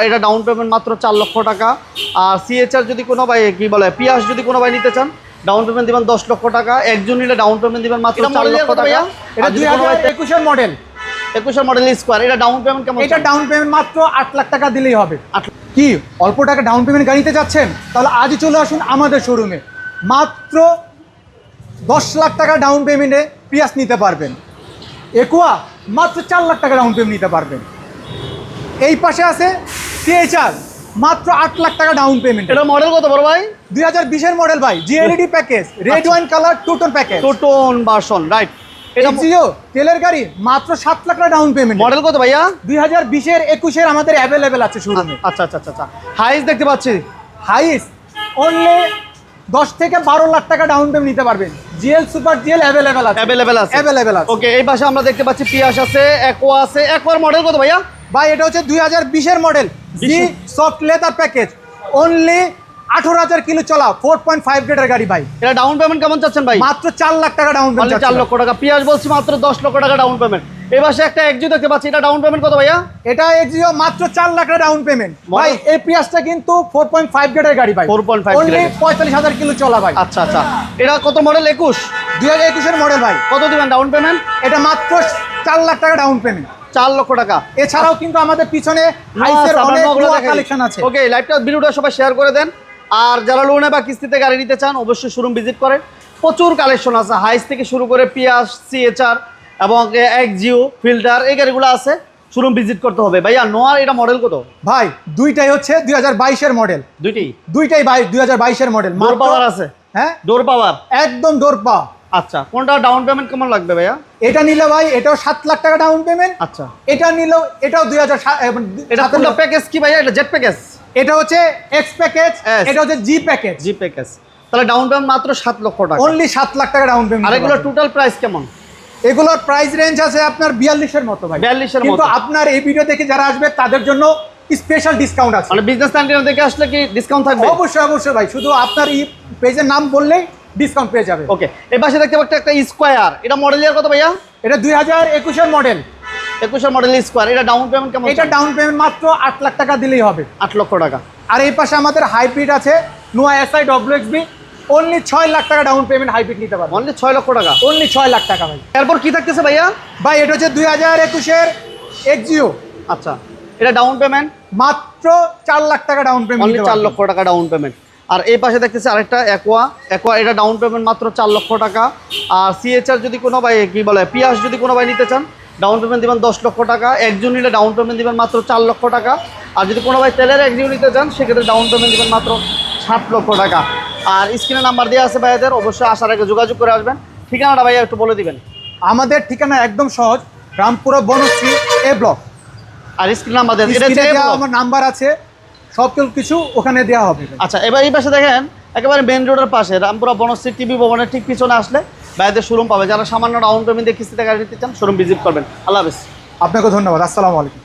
এটা down payment মাত্র 4 লক্ষ টাকা। আর সিএচআর যদি কোনো ভাই কি বলে পিয়াস যদি কোনো ভাই নিতে চান ডাউন পেমেন্ট দিবেন 10 লক্ষ টাকা। একজন নিলে ডাউন পেমেন্ট দিবেন মাত্র 4 লক্ষ টাকা। এটা 2021 এর মডেল, 21 এর মডেল স্কয়ার। এটা ডাউন পেমেন্ট কেমন? এটা ডাউন পেমেন্ট মাত্র 8 লাখ টাকা দিলেই হবে। কি অল্প টাকা ডাউন পেমেন্ট গাড়িতে যাচ্ছেন? তাহলে আজই চলে আসুন আমাদের শোরুমে। মাত্র 10 লাখ টাকা ডাউন পেমেন্টে পিয়াস নিতে পারবেন। একুয়া মাত্র 4 লাখ টাকা ডাউন পেমেন্ট নিতে পারবেন। এই পাশে আছে সিএচআর, মাত্র 8 লাখ টাকা ডাউন পেমেন্ট। এটা মডেল কত বড় ভাই? 2020 এর মডেল ভাই, GLED package, red wine colour, two tone package, two tone version, right. এটা জিও তেলের গাড়ি, মাত্র 7 লাখ টাকা ডাউন পেমেন্ট। মডেল কত ভাইয়া? 2020 এর 21 এর আমাদের অ্যাভেলেবেল আছে শোরুমে। আচ্ছা আচ্ছা আচ্ছা আচ্ছা। হাইস দেখতে পাচ্ছি, হাইস অনলি 10 থেকে 12 লাখ টাকা ডাউন পেমেন্ট নিতে পারবেন। জিএল সুপার জিএল অ্যাভেলেবেল আছে, অ্যাভেলেবেল আছে। ওকে, এই পাশে আমরা দেখতে পাচ্ছি পিয়াস আছে, অ্যাকোয়া আছে। অ্যাকোয়ার মডেল কত ভাইয়া? ভাই এটা হচ্ছে 2020 এর model, G soft leather package, only 18,000 kilo চলা, 4.5 গ্রেডের গাড়ি ভাই। এটা ডাউন পেমেন্ট কেমন চাচ্ছেন ভাই? মাত্র 4 লাখ টাকা ডাউন পেমেন্ট। 4 লক্ষ টাকা। পিয়াস বলছি মাত্র 10 লক্ষ টাকা ডাউন পেমেন্ট। এই পাশে একটা এক্সিও দেখতে পাচ্ছি, এটা ডাউন পেমেন্ট কত ভাইয়া? এটা এক্সিও মাত্র 4 লাখ টাকা ডাউন পেমেন্ট ভাই। এই পিয়াসটা কিন্তু 4.5 গ্রেডের গাড়ি ভাই, 4.5 অনলি 45,000 কিলো চলা ভাই। আচ্ছা আচ্ছা। এটা কত মডেল? 2021 এর মডেল ভাই। কত দিবেন ডাউন পেমেন্ট? এটা মাত্র 4 লাখ টাকা ডাউন পেমেন্ট, 4 লক্ষ টাকা। এছাড়াও কিন্তু আমাদের পিছনে হাইসের অনেক কালেকশন আছে। ওকে, লাইভটা ভিডিওটা সবাই শেয়ার করে দেন। আর যারা লোনে বা কিস্তিতে গাড়ি নিতে চান অবশ্যই শোরুম ভিজিট করেন। প্রচুর কালেকশন আছে, হাইস থেকে শুরু করে পিয়াস, সিএচআর এবং এক্সিও, ফিল্টার, এই গাড়িগুলো আছে। শোরুম ভিজিট করতে হবে। ভাইয়া নোয়ার এটা মডেল কত? ভাই দুইটাই হচ্ছে 2022 এর মডেল। দুইটাই ভাই 2022 এর মডেল। ডোর পাওয়ার আছে? হ্যাঁ, ডোর পাওয়ার, একদম ডোর পাওয়ার। আচ্ছা, কোনটা ডাউন পেমেন্ট কেমন লাগবে ভাইয়া? এটা নিলে ভাই এটাও 7 লাখ টাকা ডাউন পেমেন্ট। আচ্ছা, এটা নিলেও এটাও 2007। এটা কোনটা প্যাকেজ কি ভাইয়া? এটা জেড প্যাকেজ? এটা হচ্ছে এক্স প্যাকেজ, এটা হচ্ছে জি প্যাকেজ। জি প্যাকেজ। তাহলে ডাউন পেমেন্ট মাত্র 7 লক্ষ টাকা, অনলি 7 লাখ টাকা ডাউন পেমেন্ট। আর এগুলো টোটাল প্রাইস কেমন? এগুলোর প্রাইস রেঞ্জ আছে আপনার 42 এর মতো ভাই। 42 এর মতো। কিন্তু আপনার এই ভিডিও দেখে যারা আসবে তাদের জন্য স্পেশাল ডিসকাউন্ট আছে। মানে বিজনেস সেন্টার থেকে আসলে কি ডিসকাউন্ট থাকবে? অবশ্যই অবশ্যই ভাই, শুধু আপনার এই পেজের নাম বললেই ডিসকাউন্ট পেয়ে যাবে। ওকে, এই পাশে দেখতে পাচ্ছি একটা স্কয়ার। এটা মডেল ইয়ার কত ভাইয়া? এটা 2021 এর মডেল, 21 এর মডেল স্কয়ার। এটা ডাউন পেমেন্ট কেমন? এটা ডাউন পেমেন্ট মাত্র 8 লাখ টাকা দিলেই হবে। 8 লক্ষ টাকা। আর এই পাশে আমাদের হাইব্রিড আছে, নোয়া এসআই ডব্লিউএক্সবি, অনলি 6 লাখ টাকা ডাউন পেমেন্ট হাইব্রিড নিতে পারবেন। অনলি 6 লক্ষ টাকা, অনলি 6 লাখ টাকা ভাই। এরপর কি থাকতেছে ভাইয়া? ভাই এটা হচ্ছে 2021 এর এক্সিও। আচ্ছা, এটা ডাউন পেমেন্ট মাত্র 4 লাখ টাকা ডাউন পেমেন্ট, অনলি 4 লক্ষ টাকা ডাউন পেমেন্ট। আর এই পাশে দেখতেছি আরেকটা অ্যাকোয়া। এটা ডাউন পেমেন্ট মাত্র 4 লক্ষ টাকা। আর সিএচআর যদি কোনো ভাই কি বলে পিয়াস যদি কোনো ভাই নিতে চান ডাউন পেমেন্ট দিবেন 10 লক্ষ টাকা। একজন নিলে ডাউন পেমেন্ট দিবেন মাত্র 4 লক্ষ টাকা। আর যদি কোনো ভাই তেলের এক্সিও নিতে চান সেক্ষেত্রে ডাউন পেমেন্ট দিবেন মাত্র 7 লক্ষ টাকা। আর স্ক্রিনে নাম্বার দেওয়া আছে ভাইয়াদের, অবশ্যই আসার আগে যোগাযোগ করে আসবেন। ঠিকানাটা ভাইয়া একটু বলে দিবেন। আমাদের ঠিকানা একদম সহজ, রামপুরা বনশ্রী এ ব্লক। আর স্ক্রিন নাম্বার দেন, আমার নাম্বার আছে, সব কিছু ওখানে দেওয়া হবে। আচ্ছা, এবার এই পাশে দেখেন একেবারে মেন রোডের পাশে রামপুরা বনশ্রী টিভি ভবনের ঠিক পিছনে আসলে ভাইয়াদের শোরুম পাবে। যারা সামান্য ডাউন পেমেন্ট দিয়ে কিস্তিতে গাড়ি নিতে চান শোরুম ভিজিট করবেন। আল্লাহ হাফেজ। আপনাকে ধন্যবাদ। আসসালামু আলাইকুম।